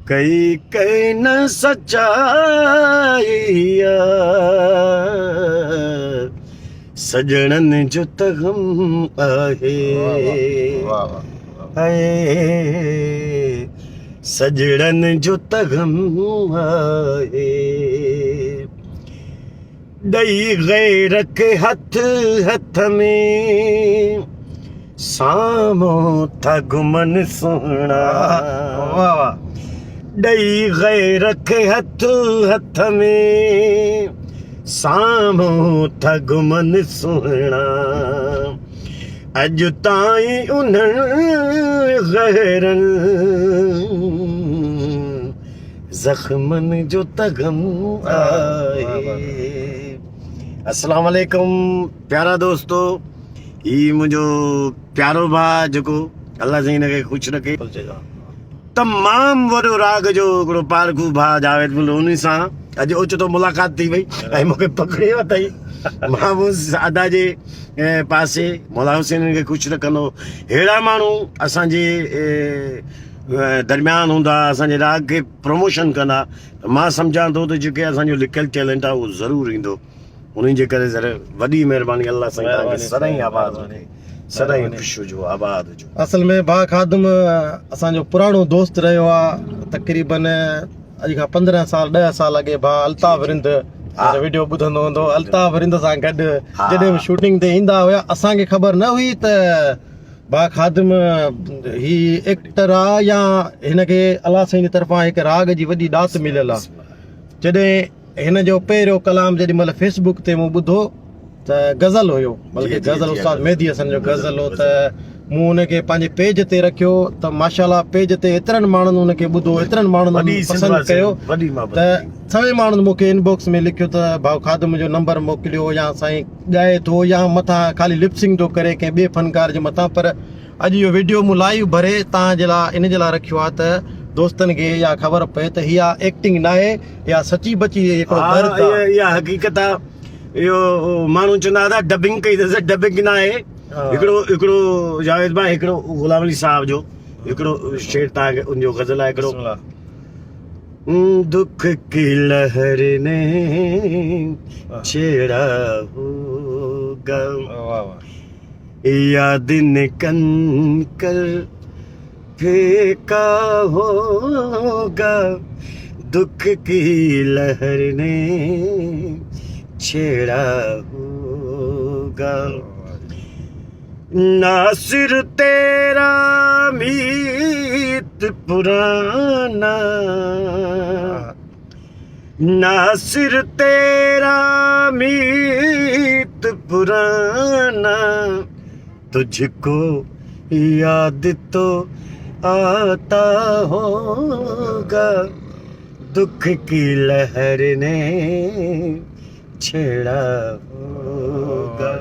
कई कई न सचाइया सजणन जो तगम आहे सजणन जो तगम आहे ॾई गैर के हथ हथ में साम्हूं था घुमन सुहिणा ॾई गैर के हथ हथ में साम्हूं था घुमन सुहिणा अॼु ताईं उन्हनि गैरनि ज़ख़्मन जो तगम आहे। अस्सलाम वालेकुम प्यारा दोस्तो, ही मुंहिंजो प्यारो भाउ जेको अल्लाह साईं हिनखे ख़ुशि रखे तमामु वॾो राग जो हिकिड़ो पारखू भाउ जावेद बुल उन सां अॼु ओचितो मुलाक़ात थी वई ऐं मूंखे पकड़े वरितई। मां उस अदा जे पासे मौला हुसैन खे ख़ुशि रखंदो। अहिड़ा माण्हू असांजे दरमियान हूंदा, असांजे राग खे प्रमोशन कंदा, मां सम्झां थो त जेके असांजो लिखियलु टैलेंट आहे उहो ज़रूरु ईंदो। उन्हनि जे करे ज़रा वॾी महिरबानी अल्लाह साईं तव्हांखे सदाईं आबाद हुजे, सदाईं ख़ुशि हुजो, आबाद हुजो। असल में भा खादम असांजो पुराणो दोस्त रहियो आहे तक़रीबन अॼु खां 15 साल 10 साल अॻे भा अल्ताफ़ रिंद वीडियो ॿुधंदो हूंदो। अल्ताफ़ रिंद सां गॾु जॾहिं बि शूटिंग ते ईंदा हुया असांखे ख़बर न हुई त भा खादिम ही एक्टर आहे या हिनखे अल्लाह साईं जी तरफ़ां हिकु राग जी वॾी ॾात मिलियल आहे। जॾहिं हिन जो पहिरियों कलाम जेॾी महिल फेसबुक ते मूं ॿुधो त गज़ल हुयो, बल्कि गज़ल उस्ताद मेहदी हसन जो गज़ल हो, त मूं हुनखे पंहिंजे पेज ते रखियो त माशाल्लाह पेज ते एतिरनि माण्हुनि हुनखे ॿुधो, एतिरनि माण्हुनि पसंदि कयो त सभई माण्हुनि मूंखे इनबॉक्स में लिखियो त भाउ खादिम जो नंबर मोकिलियो या साईं ॻाए थो या मथां ख़ाली लिपसिंग थो करे कंहिं ॿिए फनकार जे मथां। पर अॼु इहो वीडियो मूं लाइव भरे तव्हांजे लाइ इन जे लाइ रखियो आहे त दोस्तनि खे या ख़बर पए त इहा एक्टिंग न आहे या सची बची हिकिड़ो दर्द आहे, इहा हक़ीक़त आहे। इहो माण्हू चवंदा हुआ डबिंग कई अथसि, डबिंग न आहे। हिकिड़ो जावेद भाई हिकिड़ो गुलाम अली साहब जो हिकिड़ो शेर तव्हांखे उनजो गज़ल आहे हिकिड़ो। दुख की लहर ने छेड़ा होगा या दिन कन कर फेंका होगा दुख की लहर ने छेड़ा होगा नासिर तेरा मीत पुराना नासिर तेरा मीत पुराना तुझको याद तो आता होगा दुख की लहर ने छेड़ा होगा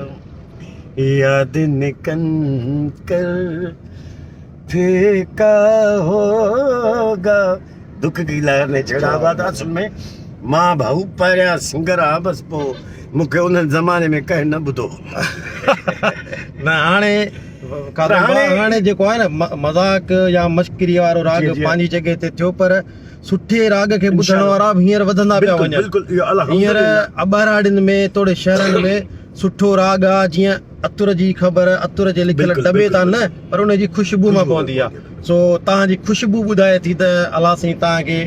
याद निकल कर फेंका होगा दुख की लहर ने छेड़ा होगा। असल में मां भाऊ पहिरियां सिंगर आहे, बसि पोइ मूंखे उन ज़माने में कंहिं न ॿुधो न हाणे जेको आहे न मज़ाक या मश्करी वारो राग पंहिंजी जॻह ते थियो, पर सुठे राग खे ॿुधण वारा बि हींअर वधंदा पिया वञनि। हींअर अॿाराड़ियुनि में थोरे शहरनि में सुठो राग आहे, जीअं अतुर जी ख़बर अतुर जे लिखियल डॿे तां न पर उनजी ख़ुशबू मां पवंदी आहे। सो तव्हांजी ख़ुशबू ॿुधाए थी त अल्लाह साईं तव्हांखे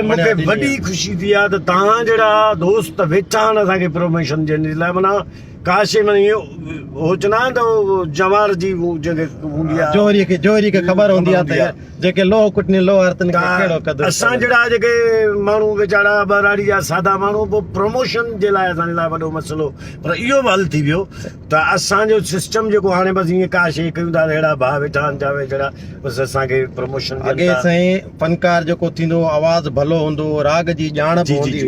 मूंखे वॾी ख़ुशी थी आहे त तव्हां जहिड़ा दोस्त वेठा आहिनि असांखे प्रमोशन जे लाइ। माना काशे माना इहो हो चवंदा आहिनि त जवार जी जॻह हूंदी आहे, जोहरी खे ख़बर हूंदी आहे त जेके लोह कुटनी लोह हरतन कहिड़ो क़दुरु। असां जहिड़ा जेके माण्हू वीचारा बराड़ी जा सादा माण्हू पोइ प्रमोशन जे लाइ असांजे लाइ वॾो मसइलो, पर इहो बि हल थी वियो त असांजो सिस्टम जेको हाणे बसि ईअं का शइ कयूं था अहिड़ा भाउ वेठा आहिनि जावेद जहिड़ा, बसि असांखे प्रमोशन अॻे साईं फनकार जेको थींदो आवाज़ भलो हूंदो, राग जी ॼाण बि हूंदी,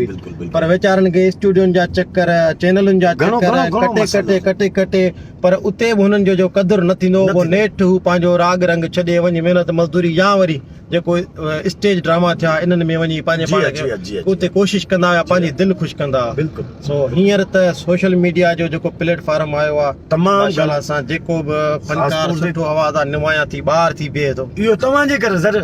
पर वीचारनि खे स्टूडियोनि जा चक्कर चैनलुनि जा चक्कर कटे कटे पर उते बि हुननि जो क़दुरु न थींदो। उहो नेठि हू पंहिंजो राग रंग छॾे वञी महिनत मज़दूरी या वरी जेको स्टेज ड्रामा थिया इन्हनि में वञी पंहिंजे पाण खे उते कोशिशि कंदा हुआ, पंहिंजी दिलि ख़ुशि कंदा। बिल्कुलु। सो हींअर त सोशल मीडिया जो जेको प्लेटफॉर्म आयो आहे तमामु असां जेको बि फनकार सुठो आवाज़ आहे नुमायां थी ॿाहिरि थी बीहे थो। इहो तव्हांजे करे सर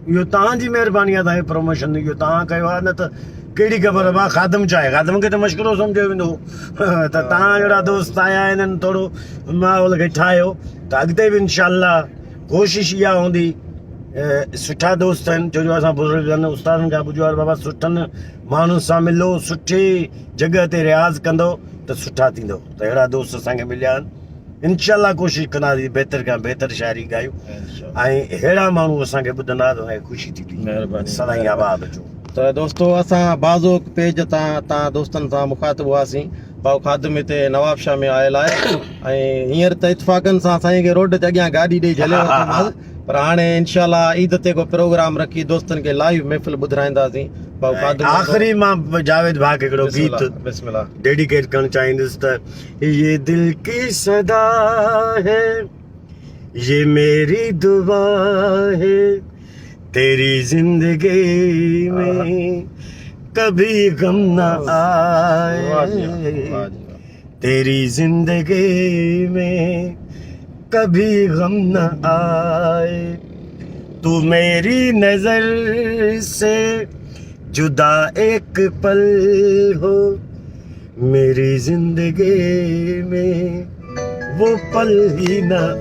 इहो तव्हांजी महिरबानी आहे तव्हांखे प्रमोशन इहो तव्हां कयो आहे न त कहिड़ी ख़बर आहे ख़ादम छा आहे ख़ादम खे त मशकिलो सम्झियो वेंदो त तव्हां जहिड़ा दोस्त आया आहिनि थोरो माहौल खे ठाहियो त अॻिते बि इनशाला कोशिशि इहा हूंदी सुठा दोस्त आहिनि छो जो असां बुज़ुर्गनि उस्तादनि खां ॿुधो आहे बाबा सुठनि माण्हुनि सां मिलो सुठी जॻह ते रियाज़ कंदो त सुठा थींदो त अहिड़ा दोस्त असांखे मिलिया आहिनि इनशाला कोशिशि कंदासीं बहितर खां बहितर शाइरी ॻायूं ऐं अहिड़ा माण्हू असांखे ॿुधंदा त असांखे ख़ुशी थींदी महिरबानी सदाईं आबाद अचो त दोस्तो असां बाज़ोक पेज तां तव्हां दोस्तनि सां मुखातिब हुआसीं भाऊ ख़ादिम हिते नवाब शाह में आयल आहे ऐं हींअर त इतफ़ाक़नि सां साईं खे रोड ते अॻियां गाॾी ॾेई झले वरितोमांसि पर हाणे इनशाला ईद ते को प्रोग्राम रखी दोस्तनि खे लाइव महफ़िल ॿुधाईंदासीं भाऊ ख़ादिम आख़िरी मां जावेद भाउ खे हिकिड़ो गीत बिस्मिल्लाह डेडिकेट करणु चाहींदुसि त ये दिल की सदा है ये मेरी दुआ है तेरी जिंदगी में कभी गम न आए तेरी जिंदगी में कभी गम न आए तू मेरी नजर से जुदा एक पल हो मेरी जिंदगी में वो पल ही न